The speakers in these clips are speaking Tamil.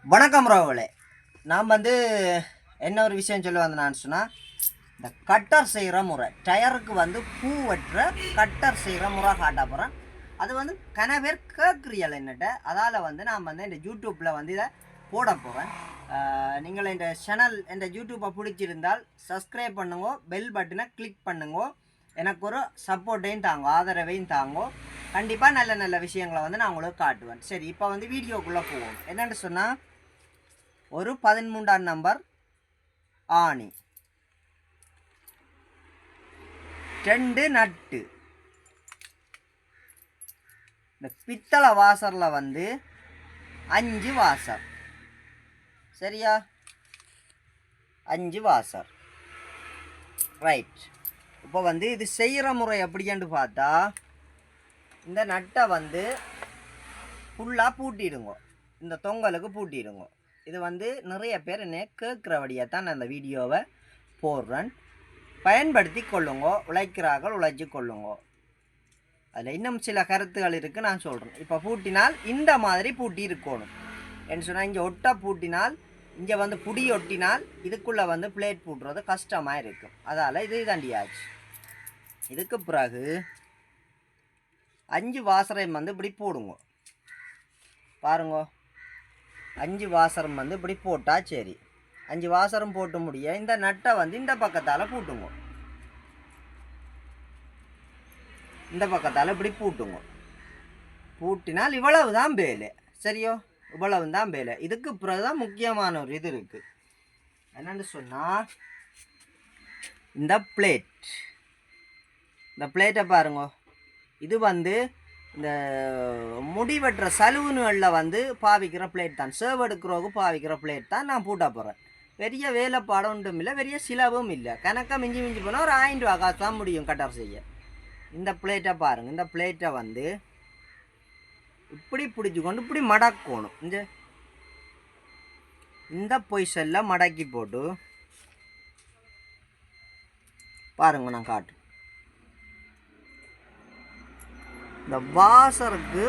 வணக்கம் ராவலே. நான் என்ன ஒரு விஷயம் சொல்ல வந்தேன் நான் சொன்னால், இந்த கட்டர் செய்கிற முறை டயருக்கு பூ வெட்டுற கட்டர் செய்கிற முறை காட்ட போகிறேன். அது கன பேர் கேட்குறியல் என்னட்ட. அதால் நான் இந்த யூடியூப்பில் இதை போட போகிறேன். நீங்கள் இந்த சேனல் இந்த யூடியூப்பை பிடிச்சிருந்தால் சப்ஸ்கிரைப் பண்ணுங்க, பெல் பட்டனை கிளிக் பண்ணுங்க, எனக்கு ஒரு சப்போர்ட்டையும் தாங்க, ஆதரவையும் தாங்க. கண்டிப்பாக நல்ல நல்ல விஷயங்களை நான் உங்களுக்கு காட்டுவேன். சரி, இப்போ வீடியோக்குள்ளே போவோம். என்னென்னு சொன்னால், ஒரு 13ஆம் நம்பர் ஆணி, 2 நட்டு, இந்த பித்தளை வாசரில் 5 வாசர். சரியா? 5 வாசர். ரைட். இப்போ இது செய்கிற முறை எப்படின்னு பார்த்தா, இந்த நட்டை ஃபுல்லாக பூட்டிடுங்க, இந்த தொங்கலுக்கு பூட்டிடுங்க. இது நிறைய பேர் என்ன கேட்குறபடியாக தான் நான் இந்த வீடியோவை போடுறேன். பயன்படுத்தி கொள்ளுங்க, உழைக்கிறார்கள் உழைச்சி கொள்ளுங்க. அதில் இன்னும் சில கருத்துகள் இருக்குது, நான் சொல்கிறேன். இப்போ பூட்டினால் இந்த மாதிரி பூட்டி இருக்கணும். என்ன சொன்னால், இங்கே ஒட்டை பூட்டினால், இங்கே புடி ஒட்டினால் இதுக்குள்ளே பிளேட் பூட்டுறது கஷ்டமாக இருக்கும். அதால் இது தாண்டியாச்சு. இதுக்கு பிறகு 5 வாசரையும் இப்படி போடுங்க. பாருங்க, 5 வாசரம் இப்படி போட்டால் சரி. 5 வாசரம் போட்டு முடிய இந்த நட்டை இந்த பக்கத்தால் பூட்டுங்க. இந்த பக்கத்தால் இப்படி பூட்டுங்க. பூட்டினால் இவ்வளவு தான் வேலை. சரியோ? இவ்வளவு தான் வேலை. இதுக்கு பிறகுதான் முக்கியமான ஒரு இது இருக்குது. என்னென்னு சொன்னால், இந்த பிளேட்டை பாருங்க. இது இந்த முடி வெட்டுற சலூன்களில் பாவிக்கிற பிளேட் தான், சேவ் எடுக்கிறவங்க பாவிக்கிற பிளேட் தான் நான் பூட்ட போகிறேன். பெரிய வேலைப்பாடம் ஒன்றும் இல்லை, பெரிய சிலவும் இல்லை. கணக்காக மிஞ்சி போனால் ஒரு 1000 ரூபா காசு தான் முடியும் கட்டர் செய்ய. இந்த பிளேட்டை பாருங்கள். இந்த பிளேட்டை இப்படி பிடிச்சி கொண்டு இப்படி மடக்கணும். இந்த பொய்சலில் மடக்கி போட்டு பாருங்க, நான் காட்டு. இந்த வாசருக்கு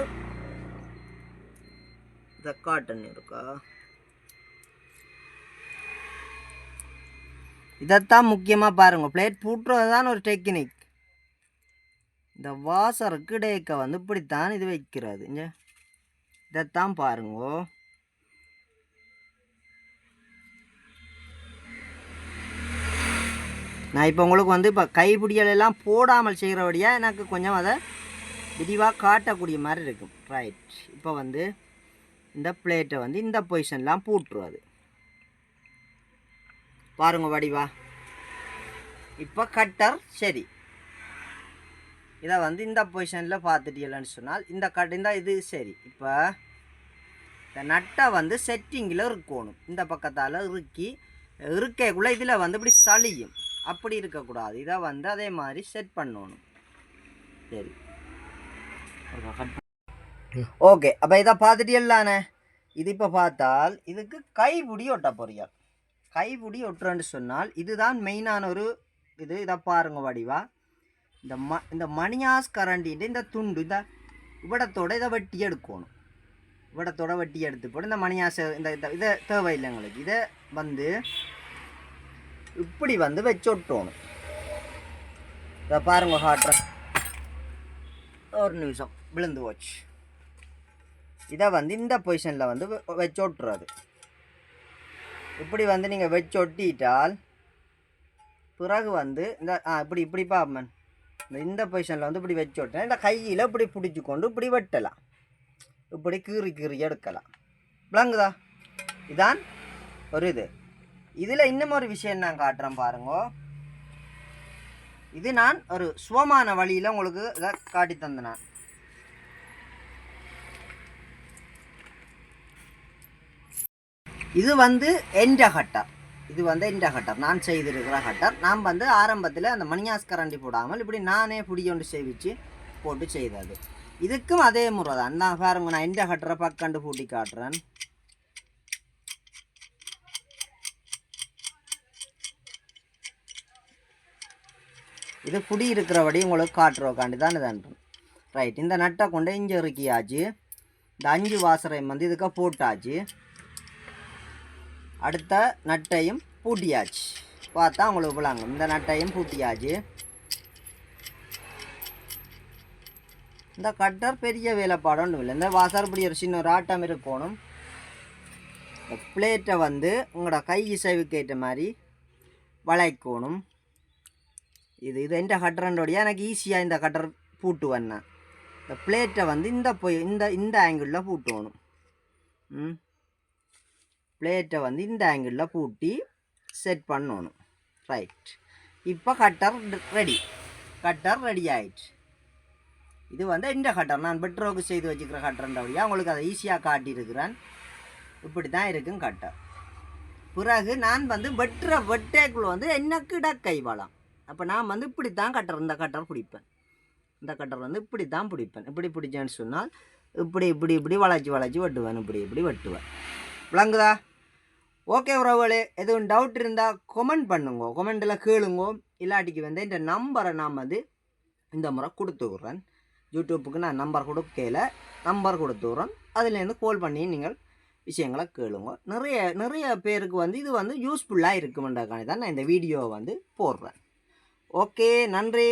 இந்த காட்டன் இருக்கா, இதைத்தான் முக்கியமாக பாருங்க. பிளேட் பூட்டுறது தான் ஒரு டெக்னிக். இந்த வாசருக்கு டேக்க இப்படித்தான் இது வைக்கிறது. இதைத்தான் பாருங்க. நான் இப்போ உங்களுக்கு இப்போ கைப்பிடிகளெல்லாம் போடாமல் செய்கிறபடியாக எனக்கு கொஞ்சம் அதை விரிவாக காட்டக்கூடிய மாதிரி இருக்கும். ரைட். இப்போ இந்த பிளேட்டை இந்த பொசிஷன்லாம் பூட்டுருவது பாருங்க வடிவா. இப்போ கட்டர் சரி. இதை இந்த பொசிஷனில் பார்த்துட்டீங்கன்னு சொன்னால், இந்த இது சரி. இப்போ இந்த நட்டை செட்டிங்கில் இருக்கணும். இந்த பக்கத்தால் இருக்கக்குள்ளே இதில் இப்படி சளியும் அப்படி இருக்கக்கூடாது. இதை அதே மாதிரி செட் பண்ணணும். சரி, ஓகே. அப்போ இதை பார்த்துட்டீங்களானே. இது இப்போ பார்த்தால் இதுக்கு கைப்பிடி ஒட்ட போறியால். கைப்பிடி ஒட்டுறேன்னு சொன்னால் இதுதான் மெயினான ஒரு இது. இதை பாருங்க வடிவா. இந்த மணியாஸ் கரண்டின்ற இந்த துண்டு இந்த இவ்விடத்தோடு இதை வெட்டி எடுக்கணும். இவ்விடத்தோட வெட்டி எடுத்து போட்டு இந்த மணியாசை இந்த இதை தேவையில்லை எங்களுக்கு. இதை இப்படி வச்சு ஒட்டணும். இதை பாருங்க, காட்டுறேன். ஒரு நிமிஷம் விழுந்து போச்சு. இதை இந்த பொசிஷனில் வச்சு ஒட்டுறது. இப்படி நீங்கள் வச்சு ஒட்டிட்டால் பிறகு இந்த இப்படி இப்படி பாப்பன் இந்த பொசிஷனில் இப்படி வச்சு ஒட்டினா இந்த கையில் இப்படி பிடிச்சி கொண்டு இப்படி வெட்டலாம். இப்படி கீறி எடுக்கலாம். விளங்குதா? இதான் ஒரு இது. இதில் இன்னும் ஒரு விஷயம் நான் காட்டுறேன் பாருங்க. இது நான் ஒரு சுவமான வழியில் உங்களுக்கு இதை காட்டி தந்தேன். நான் இது என்ற கட்டர். இது என்ற கட்டர் நான் செய்திருக்கிற கட்டர். நான் ஆரம்பத்தில் அந்த மணியாஸ் கரண்டி போடாமல் இப்படி நானே புடியொண்டு சேவிச்சு போட்டு செய்தது. இதுக்கும் அதே முறை தான். நான் பாருங்க, நான் என்ற கட்டரை பக்கண்டு பூட்டி காட்டுறேன். இது புடி இருக்கிறபடி உங்களுக்கு காட்டுறோக்காண்டி தான் இதுன்றேன். ரைட். இந்த நட்டை கொண்டு இங்கே இருக்கியாச்சு. இந்த 5 வாசரையும் இதுக்கு போட்டாச்சு. அடுத்த நட்டையும் பூட்டியாச்சு. பார்த்தா உங்களுக்கு போலாங்க இந்த நட்டையும் பூட்டியாச்சு. இந்த கட்டர் பெரிய வேலைப்பாடு ஒன்றும் இல்லை. இந்த வாசற்படி ஒரு சின்ன ஒரு ஆட்டம் இருக்கணும். இந்த பிளேட்டை வந்து உங்களோட கை இசைவுக்கு ஏற்ற மாதிரி வளைக்கணும். இது எந்த கட்டரண்டோடைய எனக்கு ஈஸியாக இந்த கட்டர் பூட்டு வந்தேன். இந்த பிளேட்டை வந்து இந்த ஆங்கிளில் பூட்டணும். பிளேட்டை வந்து இந்த ஆங்கிளில் பூட்டி செட் பண்ணணும். ரைட், இப்போ கட்டர் ரெடி ஆயிடுச்சு. இது வந்து இந்த கட்டர் நான் பெட்ரோக்கு செய்து வச்சுக்கிற கட்டர்ன்றபடியாக உங்களுக்கு அதை ஈஸியாக காட்டியிருக்கிறேன். இப்படி தான் இருக்கும் கட்டர். பிறகு நான் வந்து வெட்டேக்குள்ள வந்து எனக்கு இடக்கை வளம். அப்போ நான் வந்து இப்படி தான் இந்த கட்டர் பிடிப்பேன். இந்த கட்டர் வந்து இப்படி தான் பிடிப்பேன். இப்படி பிடிச்சேன்னு சொன்னால் இப்படி வளைச்சி வெட்டுவேன். இப்படி வெட்டுவேன். விளங்குதா? ஓகே உறவுகளே, எதுவும் டவுட் இருந்தால் கொமெண்ட் பண்ணுங்க, கொமெண்டில் கேளுங்க. இல்லாட்டிக்கு வந்து இந்த நம்பரை நான் வந்து இந்த முறை கொடுத்துக்கிறேன். யூடியூப்புக்கு நான் நம்பர் கொடுத்துக்கிறேன். அதுலேருந்து கால் பண்ணி நீங்கள் விஷயங்களை கேளுங்க. நிறைய பேருக்கு வந்து இது வந்து யூஸ்ஃபுல்லாக இருக்குமென்றக்காண்டி தான் நான் இந்த வீடியோவை வந்து போடுறேன். ஓகே, நன்றி.